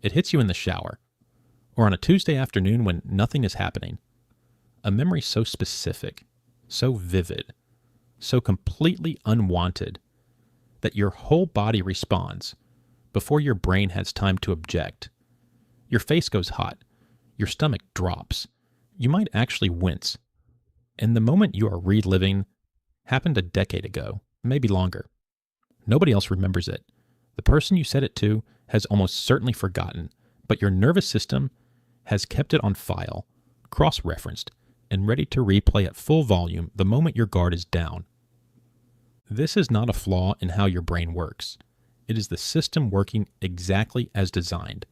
It hits you in the shower, or on a Tuesday afternoon when nothing is happening. A memory so specific, so vivid, so completely unwanted that your whole body responds before your brain has time to object. Your face goes hot. Your stomach drops. You might actually wince. And the moment you are reliving happened a decade ago, maybe longer. Nobody else remembers it. The person you said it to has almost certainly forgotten, but your nervous system has kept it on file, cross-referenced, and ready to replay at full volume the moment your guard is down. This is not a flaw in how your brain works. It is the system working exactly as designed.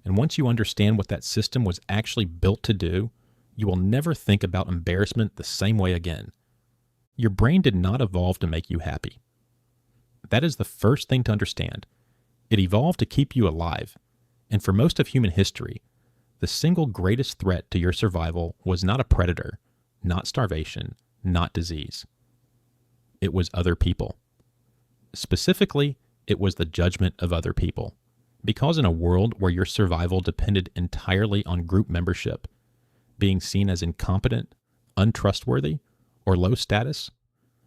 And once you understand what that system was actually built to do, you will never think about embarrassment the same way again. Your brain did not evolve to make you happy. That is the first thing to understand. It evolved to keep you alive. And for most of human history, the single greatest threat to your survival was not a predator, not starvation, not disease. It was other people. Specifically, it was the judgment of other people. Because in a world where your survival depended entirely on group membership, being seen as incompetent, untrustworthy, or low status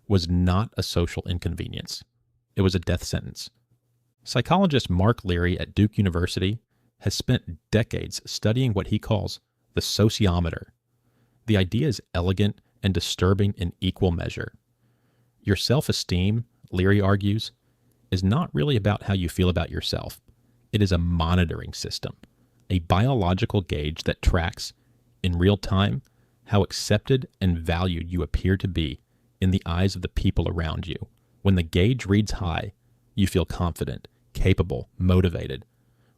was not a social inconvenience. It was a death sentence. Psychologist Mark Leary at Duke University has spent decades studying what he calls the sociometer. The idea is elegant and disturbing in equal measure. Your self-esteem, Leary argues, is not really about how you feel about yourself. It is a monitoring system, a biological gauge that tracks, in real time, how accepted and valued you appear to be in the eyes of the people around you. When the gauge reads high, you feel confident, capable, motivated.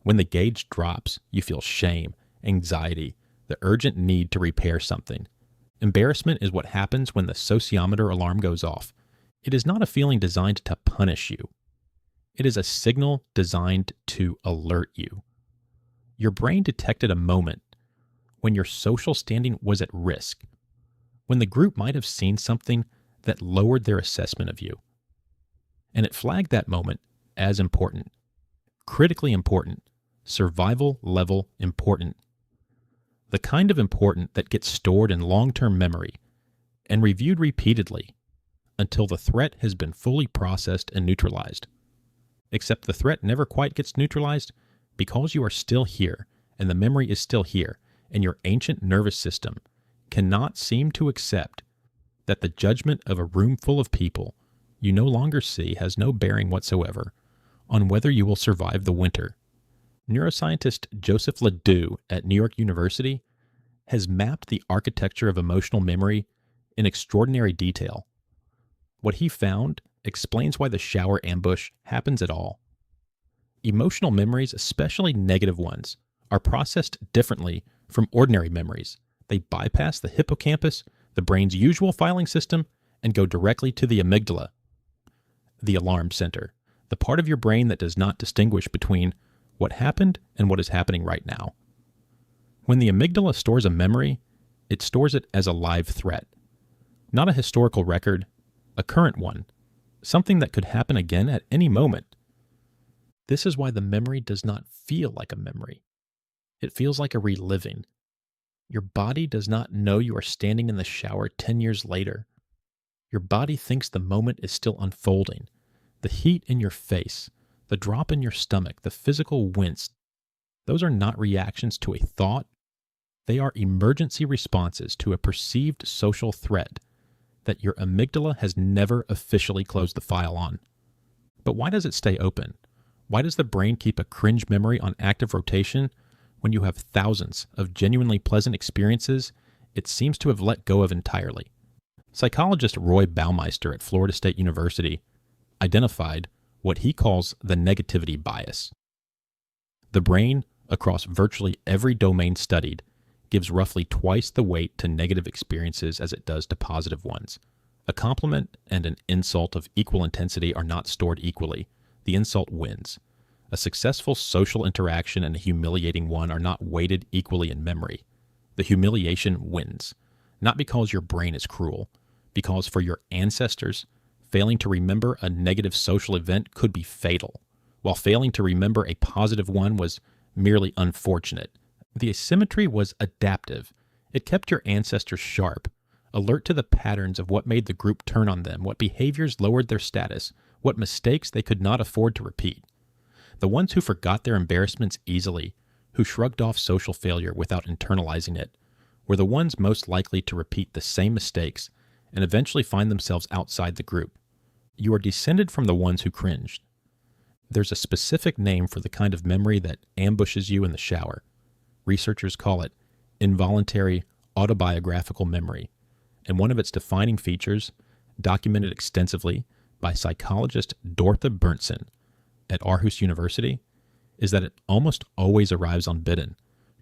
When the gauge drops, you feel shame, anxiety, the urgent need to repair something. Embarrassment is what happens when the sociometer alarm goes off. It is not a feeling designed to punish you. It is a signal designed to alert you. Your brain detected a moment when your social standing was at risk, when the group might have seen something that lowered their assessment of you. And it flagged that moment as important, critically important, survival level important. The kind of important that gets stored in long-term memory and reviewed repeatedly until the threat has been fully processed and neutralized. Except the threat never quite gets neutralized because you are still here and the memory is still here, and your ancient nervous system cannot seem to accept that the judgment of a room full of people you no longer see has no bearing whatsoever on whether you will survive the winter. Neuroscientist Joseph LeDoux at New York University has mapped the architecture of emotional memory in extraordinary detail. What he found explains why the shower ambush happens at all. Emotional memories, especially negative ones, are processed differently from ordinary memories. They bypass the hippocampus, the brain's usual filing system, and go directly to the amygdala, the alarm center, the part of your brain that does not distinguish between what happened and what is happening right now. When the amygdala stores a memory, it stores it as a live threat, not a historical record, a current one, something that could happen again at any moment. This is why the memory does not feel like a memory. It feels like a reliving. Your body does not know you are standing in the shower 10 years later. Your body thinks the moment is still unfolding. The heat in your face, the drop in your stomach, the physical wince, those are not reactions to a thought. They are emergency responses to a perceived social threat that your amygdala has never officially closed the file on. But why does it stay open? Why does the brain keep a cringe memory on active rotation when you have thousands of genuinely pleasant experiences it seems to have let go of entirely? Psychologist Roy Baumeister at Florida State University identified what he calls the negativity bias. The brain, across virtually every domain studied, gives roughly twice the weight to negative experiences as it does to positive ones. A compliment and an insult of equal intensity are not stored equally. The insult wins. A successful social interaction and a humiliating one are not weighted equally in memory. The humiliation wins, not because your brain is cruel, because for your ancestors, failing to remember a negative social event could be fatal, while failing to remember a positive one was merely unfortunate. The asymmetry was adaptive. It kept your ancestors sharp, alert to the patterns of what made the group turn on them, what behaviors lowered their status, what mistakes they could not afford to repeat. The ones who forgot their embarrassments easily, who shrugged off social failure without internalizing it, were the ones most likely to repeat the same mistakes and eventually find themselves outside the group. You are descended from the ones who cringed. There's a specific name for the kind of memory that ambushes you in the shower. Researchers call it involuntary autobiographical memory, and one of its defining features, documented extensively by psychologist Dorthe Berntsen at Aarhus University, is that it almost always arrives unbidden,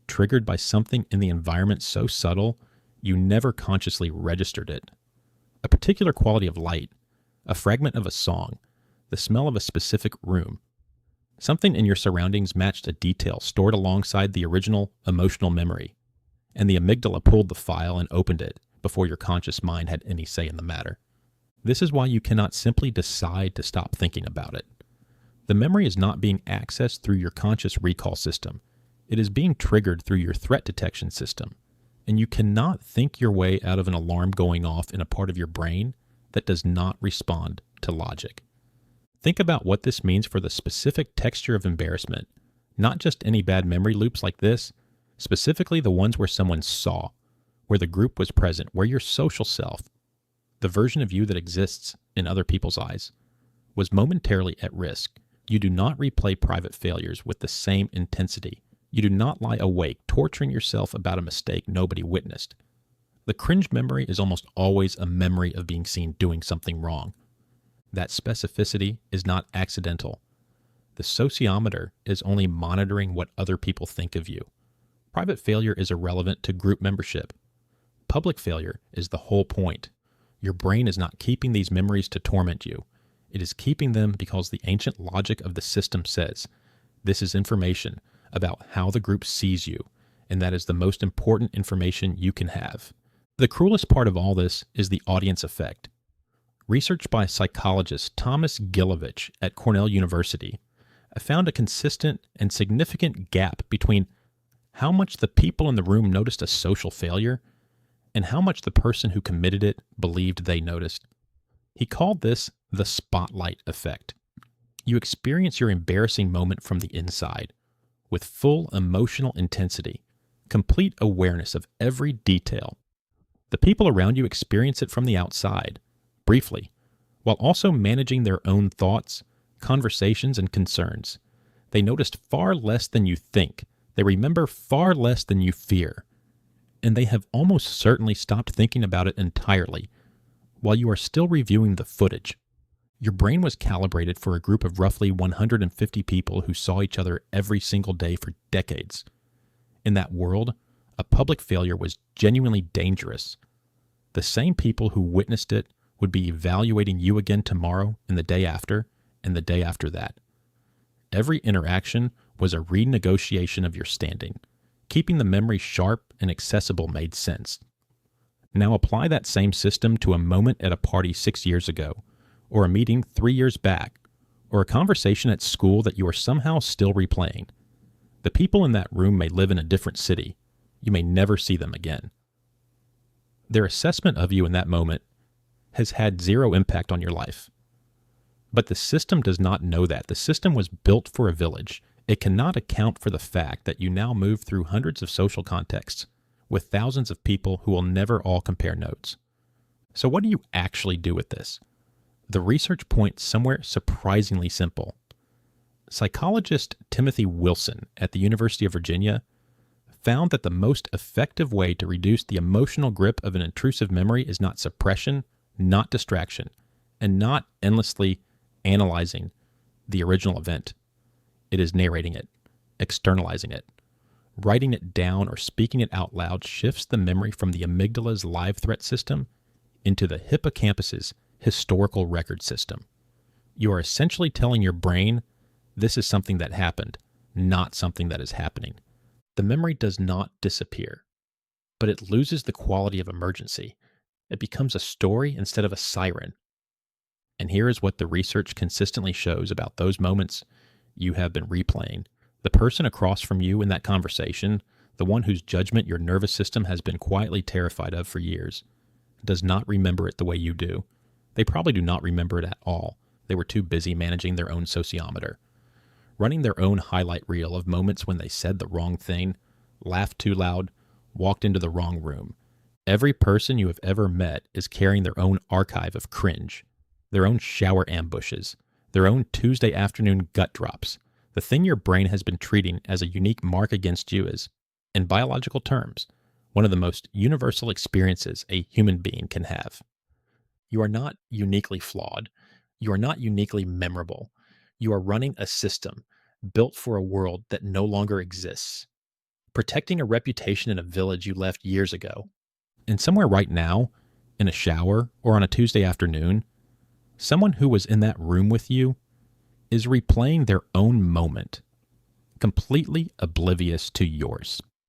triggered by something in the environment so subtle you never consciously registered it. A particular quality of light, a fragment of a song, the smell of a specific room. Something in your surroundings matched a detail stored alongside the original emotional memory, and the amygdala pulled the file and opened it before your conscious mind had any say in the matter. This is why you cannot simply decide to stop thinking about it. The memory is not being accessed through your conscious recall system. It is being triggered through your threat detection system, and you cannot think your way out of an alarm going off in a part of your brain that does not respond to logic. Think about what this means for the specific texture of embarrassment, not just any bad memory loops like this, specifically the ones where someone saw, where the group was present, where your social self, the version of you that exists in other people's eyes, was momentarily at risk. You do not replay private failures with the same intensity. You do not lie awake, torturing yourself about a mistake nobody witnessed. The cringe memory is almost always a memory of being seen doing something wrong. That specificity is not accidental. The sociometer is only monitoring what other people think of you. Private failure is irrelevant to group membership. Public failure is the whole point. Your brain is not keeping these memories to torment you. It is keeping them because the ancient logic of the system says, this is information about how the group sees you, and that is the most important information you can have. The cruelest part of all this is the audience effect. Research by psychologist Thomas Gilovich at Cornell University found a consistent and significant gap between how much the people in the room noticed a social failure and how much the person who committed it believed they noticed. He called this the spotlight effect. You experience your embarrassing moment from the inside, with full emotional intensity, complete awareness of every detail. The people around you experience it from the outside, briefly, while also managing their own thoughts, conversations, and concerns. They noticed far less than you think. They remember far less than you fear. And they have almost certainly stopped thinking about it entirely, while you are still reviewing the footage. Your brain was calibrated for a group of roughly 150 people who saw each other every single day for decades. In that world, a public failure was genuinely dangerous. The same people who witnessed it would be evaluating you again tomorrow and the day after and the day after that. Every interaction was a renegotiation of your standing. Keeping the memory sharp and accessible made sense. Now apply that same system to a moment at a party 6 years ago, or a meeting 3 years back, or a conversation at school that you are somehow still replaying. The people in that room may live in a different city. You may never see them again. Their assessment of you in that moment has had zero impact on your life. But the system does not know that. The system was built for a village. It cannot account for the fact that you now move through hundreds of social contexts with thousands of people who will never all compare notes. So what do you actually do with this? The research points somewhere surprisingly simple. Psychologist Timothy Wilson at the University of Virginia found that the most effective way to reduce the emotional grip of an intrusive memory is not suppression, not distraction, and not endlessly analyzing the original event. It is narrating it, externalizing it. Writing it down or speaking it out loud shifts the memory from the amygdala's live threat system into the hippocampus's historical record system. You are essentially telling your brain, this is something that happened, not something that is happening. The memory does not disappear, but it loses the quality of emergency. It becomes a story instead of a siren. And here is what the research consistently shows about those moments you have been replaying, The person across from you in that conversation, the one whose judgment your nervous system has been quietly terrified of for years, does not remember it the way you do. They probably do not remember it at all. They were too busy managing their own sociometer, running their own highlight reel of moments when they said the wrong thing, laughed too loud, walked into the wrong room. Every person you have ever met is carrying their own archive of cringe, their own shower ambushes, their own Tuesday afternoon gut drops. The thing your brain has been treating as a unique mark against you is, in biological terms, one of the most universal experiences a human being can have. You are not uniquely flawed. You are not uniquely memorable. You are running a system built for a world that no longer exists, protecting a reputation in a village you left years ago. And somewhere right now, in a shower or on a Tuesday afternoon, someone who was in that room with you is replaying their own moment, completely oblivious to yours.